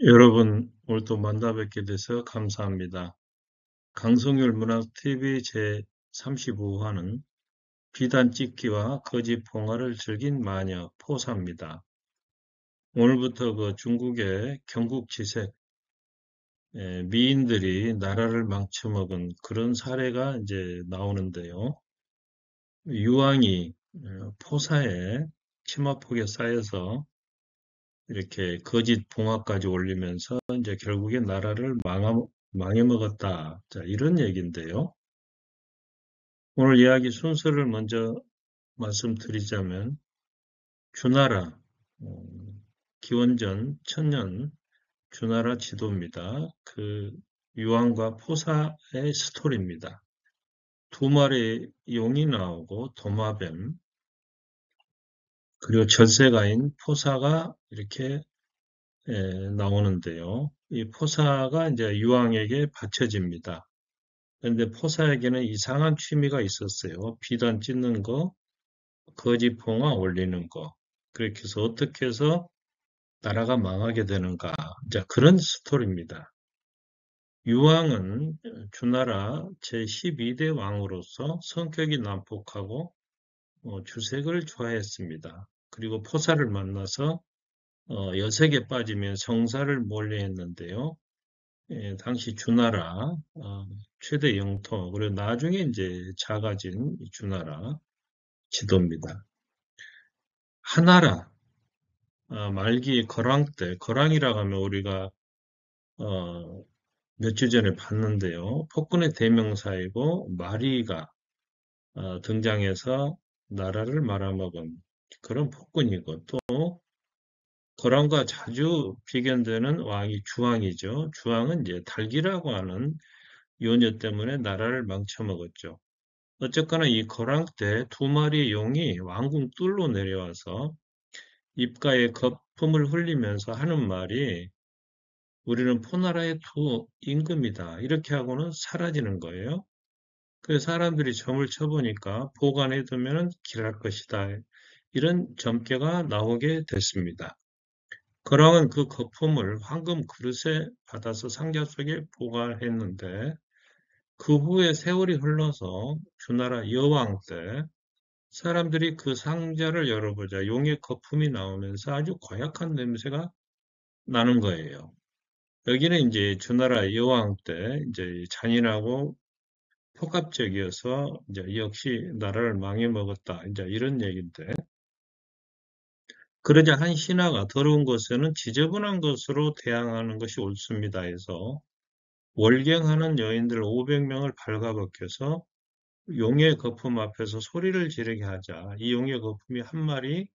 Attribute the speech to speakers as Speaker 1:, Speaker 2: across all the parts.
Speaker 1: 여러분, 오늘 또 만나 뵙게 돼서 감사합니다. 강성율 문학TV 제35화는 비단 찍기와 거짓 봉화를 즐긴 마녀 포사입니다. 오늘부터 그 중국의 경국지색 미인들이 나라를 망쳐먹은 그런 사례가 이제 나오는데요. 유황이 포사에 치마폭에 쌓여서 이렇게 거짓 봉화까지 올리면서 이제 결국에 나라를 망해먹었다. 자, 이런 얘기인데요. 오늘 이야기 순서를 먼저 말씀드리자면 주나라, 어, 기원전 1000년 주나라 지도입니다. 그 유황과 포사의 스토리입니다. 두 마리의 용이 나오고 도마뱀, 그리고 전세가인 포사가 이렇게 나오는데요. 이 포사가 이제 유황에게 바쳐집니다. 그런데 포사에게는 이상한 취미가 있었어요. 비단 찢는 거, 거짓봉화 올리는 거. 그렇게 해서 어떻게 해서 나라가 망하게 되는가. 자, 그런 스토리입니다. 유황은 주나라 제12대 왕으로서 성격이 난폭하고 주색을 좋아했습니다. 그리고 포사를 만나서 여색에 빠지면 정사를 몰려했는데요. 당시 주나라 최대 영토, 그리고 나중에 이제 작아진 주나라 지도입니다. 하나라 말기 거랑 때, 거랑이라고 하면 우리가 몇 주 전에 봤는데요. 폭군의 대명사이고 마리가 등장해서 나라를 말아먹은 그런 폭군이고, 또 거란과 자주 비견되는 왕이 주왕이죠. 주왕은 이제 달기라고 하는 요녀 때문에 나라를 망쳐먹었죠. 어쨌거나 이 거랑 때 두 마리의 용이 왕궁 뚫로 내려와서 입가에 거품을 흘리면서 하는 말이 우리는 포나라의 두 임금이다. 이렇게 하고는 사라지는 거예요. 그래서 사람들이 점을 쳐보니까 보관해두면 길할 것이다. 이런 점괘가 나오게 됐습니다. 거랑은 그 거품을 황금 그릇에 받아서 상자 속에 보관했는데 그 후에 세월이 흘러서 주나라 여왕 때 사람들이 그 상자를 열어보자 용의 거품이 나오면서 아주 고약한 냄새가 나는 거예요. 여기는 이제 주나라 여왕 때 이제 잔인하고 폭압적이어서 이제 역시 나라를 망해먹었다. 이제 이런 얘기인데, 그러자 한 신하가 더러운 것에는 지저분한 것으로 대항하는 것이 옳습니다 해서 월경하는 여인들 500명을 발가벗겨서 용의 거품 앞에서 소리를 지르게 하자 이 용의 거품이 한 마리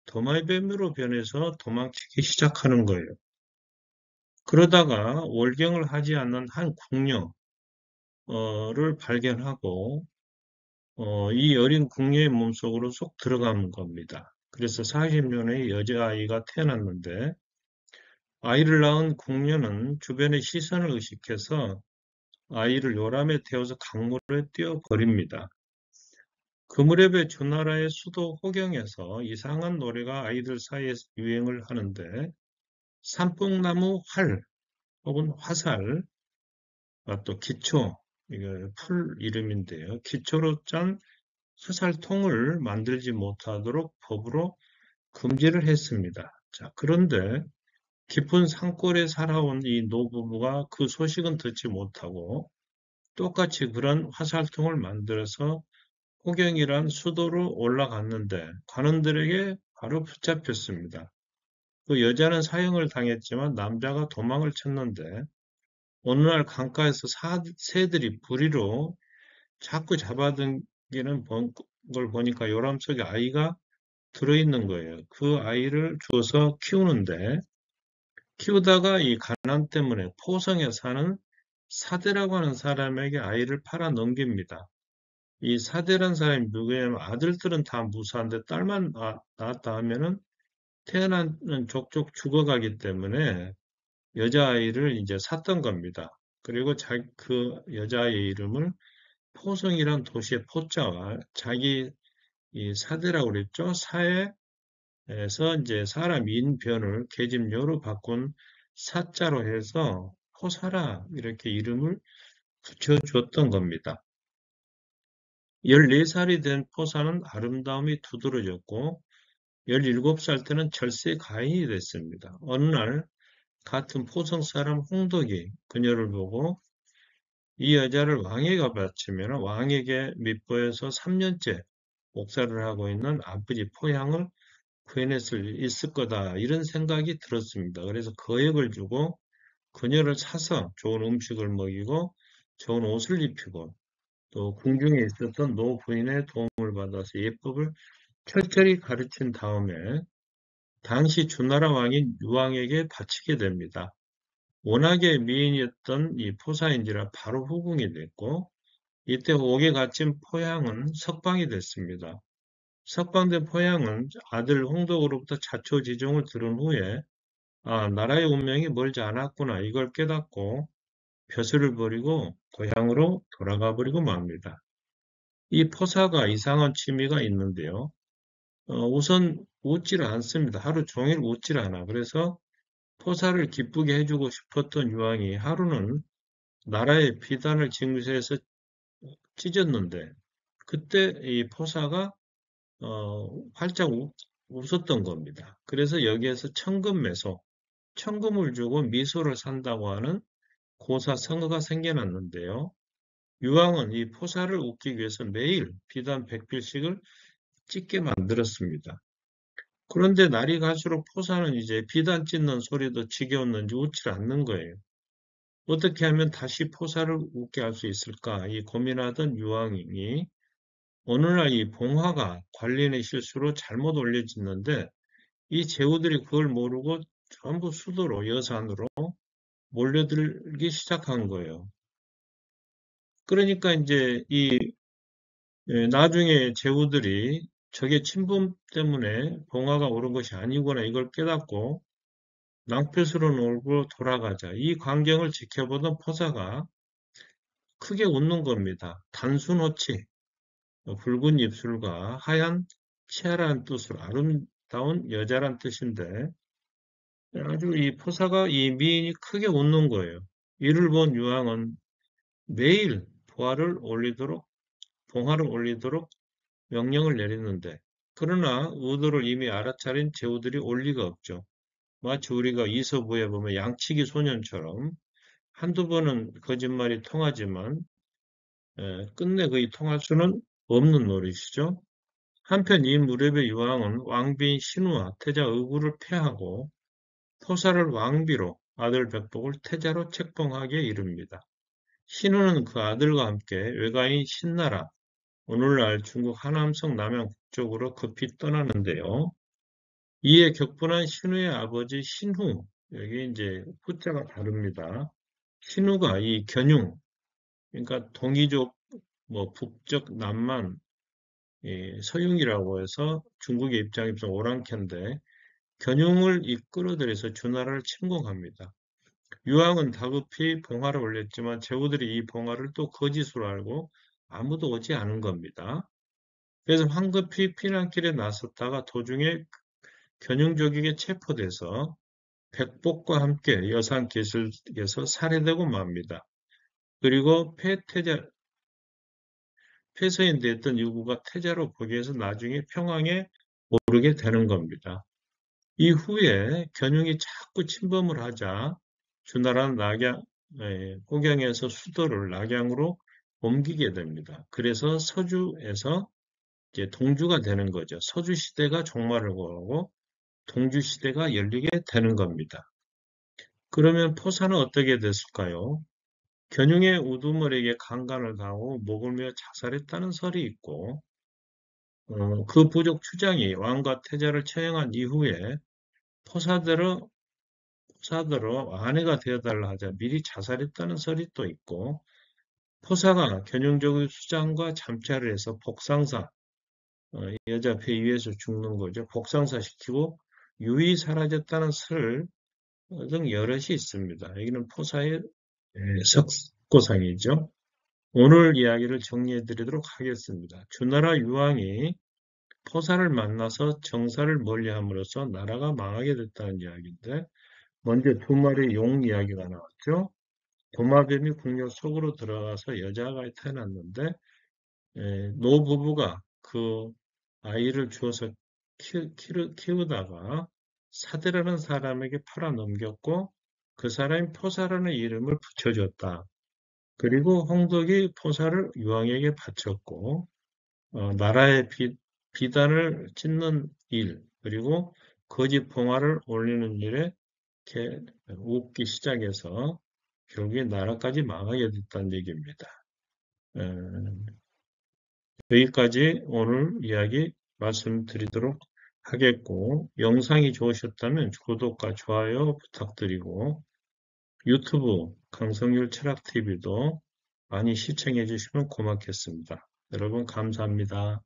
Speaker 1: 도마뱀으로 변해서 도망치기 시작하는 거예요. 그러다가 월경을 하지 않는 한 궁녀를 발견하고 이 어린 궁녀의 몸속으로 쏙 들어간 겁니다. 그래서 40년의 여자아이가 태어났는데 아이를 낳은 궁녀는 주변의 시선을 의식해서 아이를 요람에 태워서 강물에 띄워버립니다. 그 무렵에 주나라의 수도 호경에서 이상한 노래가 아이들 사이에서 유행을 하는데 산뽕나무 활 혹은 화살, 또 기초, 이게 풀 이름인데요. 기초로 짠 화살통을 만들지 못하도록 법으로 금지를 했습니다. 자, 그런데 깊은 산골에 살아온 이 노부부가 그 소식은 듣지 못하고 똑같이 그런 화살통을 만들어서 호경이란 수도로 올라갔는데 관원들에게 바로 붙잡혔습니다. 그 여자는 사형을 당했지만 남자가 도망을 쳤는데 어느 날 강가에서 새들이 부리로 자꾸 잡아당기는 걸 보니까 요람 속에 아이가 들어있는 거예요. 그 아이를 주어서 키우는데 키우다가 이 가난 때문에 포성에 사는 사대라고 하는 사람에게 아이를 팔아 넘깁니다. 이 사대란 사람이 누구냐면 아들들은 다 무사한데 딸만 낳았다 하면은 태어나는 족족 죽어가기 때문에 여자아이를 이제 샀던 겁니다. 그리고 그 여자아이의 이름을 포성이란 도시의 포자와 자기 이 사대라고 그랬죠. 사회에서 이제 사람 인변을 계집녀로 바꾼 사자로 해서 포사라 이렇게 이름을 붙여줬던 겁니다. 14살이 된 포사는 아름다움이 두드러졌고 17살 때는 절세 가인이 됐습니다. 어느 날 같은 포성 사람 홍덕이 그녀를 보고 이 여자를 왕에게 바치면 왕에게 밉보에서 3년째 목사를 하고 있는 아버지 포양을 구해낼 수 있을 거다 이런 생각이 들었습니다. 그래서 거액을 주고 그녀를 사서 좋은 음식을 먹이고 좋은 옷을 입히고 또 궁중에 있었던 노부인의 도움을 받아서 예법을 철저히 가르친 다음에 당시 주나라 왕인 유왕에게 바치게 됩니다. 워낙에 미인이었던 이 포사인지라 바로 후궁이 됐고 이때 옥에 갇힌 포양은 석방이 됐습니다. 석방된 포양은 아들 홍덕으로부터 자초지종을 들은 후에 나라의 운명이 멀지 않았구나 이걸 깨닫고 벼슬을 버리고 고향으로 돌아가 버리고 맙니다. 이 포사가 이상한 취미가 있는데요. 우선 웃지를 않습니다. 하루 종일 웃지를 않아. 그래서 포사를 기쁘게 해주고 싶었던 유황이 하루는 나라의 비단을 징수해서 찢었는데 그때 이 포사가 활짝 웃었던 겁니다. 그래서 여기에서 천금매소, 천금을 주고 미소를 산다고 하는 고사성어가 생겨났는데요. 유황은 이 포사를 웃기기 위해서 매일 비단 100필씩을 찢게 만들었습니다. 그런데 날이 갈수록 포사는 이제 비단 찢는 소리도 지겨웠는지 웃질 않는 거예요. 어떻게 하면 다시 포사를 웃게 할 수 있을까? 이 고민하던 유황이 어느 날 이 봉화가 관리인의 실수로 잘못 올려짓는데 이 제후들이 그걸 모르고 전부 수도로 여산으로 몰려들기 시작한 거예요. 그러니까 이제 나중에 제후들이 저게 침범 때문에 봉화가 오른 것이 아니구나 이걸 깨닫고 낭패스러운 얼굴로 돌아가자. 이 광경을 지켜보던 포사가 크게 웃는 겁니다. 단순 호치, 붉은 입술과 하얀 치아라는 뜻으로 아름다운 여자란 뜻인데 아주 이 포사가 이 미인이 크게 웃는 거예요. 이를 본 유황은 매일 봉화를 올리도록 명령을 내리는데 그러나 의도를 이미 알아차린 제후들이 올 리가 없죠. 마치 우리가 이서부에 보면 양치기 소년처럼 한두 번은 거짓말이 통하지만 끝내 거의 통할 수는 없는 노릇이죠. 한편 이 무렵의 유황은 왕비인 신우와 태자 의구를 폐하고 포사를 왕비로 아들 백복을 태자로 책봉하게 이릅니다. 신우는 그 아들과 함께 외가인 신나라, 오늘날 중국 하남성 남양 북쪽으로 급히 떠나는데요. 이에 격분한 신우의 아버지 신후, 여기 이제 후자가 다릅니다. 신우가 이 견융, 그러니까 동이족, 북쪽, 남만, 서융이라고 해서 중국의 입장이 좀 오랑캐인데 견융을 이끌어들여서 주나라를 침공합니다. 유황은 다급히 봉화를 올렸지만 제후들이 이 봉화를 또 거짓으로 알고 아무도 오지 않은 겁니다. 그래서 황급히 피난길에 나섰다가 도중에 견융족에게 체포돼서 백복과 함께 여산 기슭에서 살해되고 맙니다. 그리고 폐서인 됐던 유구가 태자로 복위해서 나중에 평왕에 오르게 되는 겁니다. 이후에 견융이 자꾸 침범을 하자 주나라는 호경에서 수도를 낙양으로 옮기게 됩니다. 그래서 서주에서 이제 동주가 되는 거죠. 서주 시대가 종말을 하고 동주 시대가 열리게 되는 겁니다. 그러면 포사는 어떻게 됐을까요? 견융의 우두머리에게 강간을 당하고 목을 메어 자살했다는 설이 있고 그 부족 추장이 왕과 태자를 처형한 이후에 포사대로 아내가 되어달라 하자 미리 자살했다는 설이 또 있고 포사가 견용적인 수장과 잠자를 해서 복상사 여자 배 위에서 죽는 거죠. 복상사 시키고 유이 사라졌다는 설 등 여럿이 있습니다. 여기는 포사의 석고상이죠. 오늘 이야기를 정리해 드리도록 하겠습니다. 주나라 유황이 포사를 만나서 정사를 멀리함으로써 나라가 망하게 됐다는 이야기인데 먼저 두 마리 용 이야기가 나왔죠. 도마뱀이 궁녀 속으로 들어가서 여자가 태어났는데 노부부가 그 아이를 주어서 키우다가 사대라는 사람에게 팔아 넘겼고 그 사람이 포사라는 이름을 붙여줬다. 그리고 홍덕이 포사를 유황에게 바쳤고 나라의 비단을 찢는 일 그리고 거짓 봉화를 올리는 일에 이렇게 웃기 시작해서 결국에 나라까지 망하게 됐다는 얘기입니다. 여기까지 오늘 이야기 말씀드리도록 하겠고, 영상이 좋으셨다면 구독과 좋아요 부탁드리고, 유튜브 강성률 철학TV도 많이 시청해 주시면 고맙겠습니다. 여러분 감사합니다.